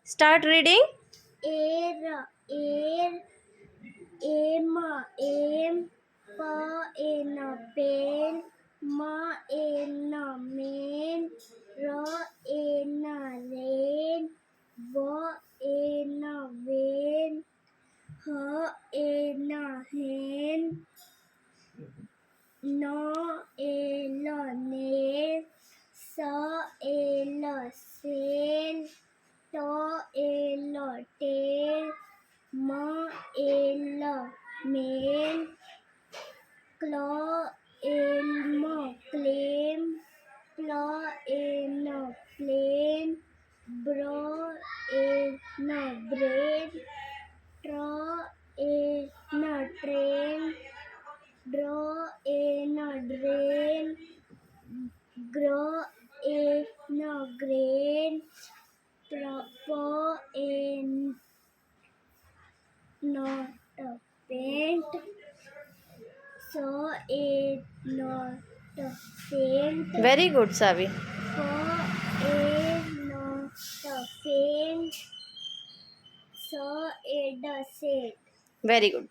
Start reading. Air, aim, pen, main, rain, vein, hen, nail, sail, tail, main, claim, plane, brain, train, drain, grow grain, not paint, not faint, Very good, Savi. not faint, set. Very good.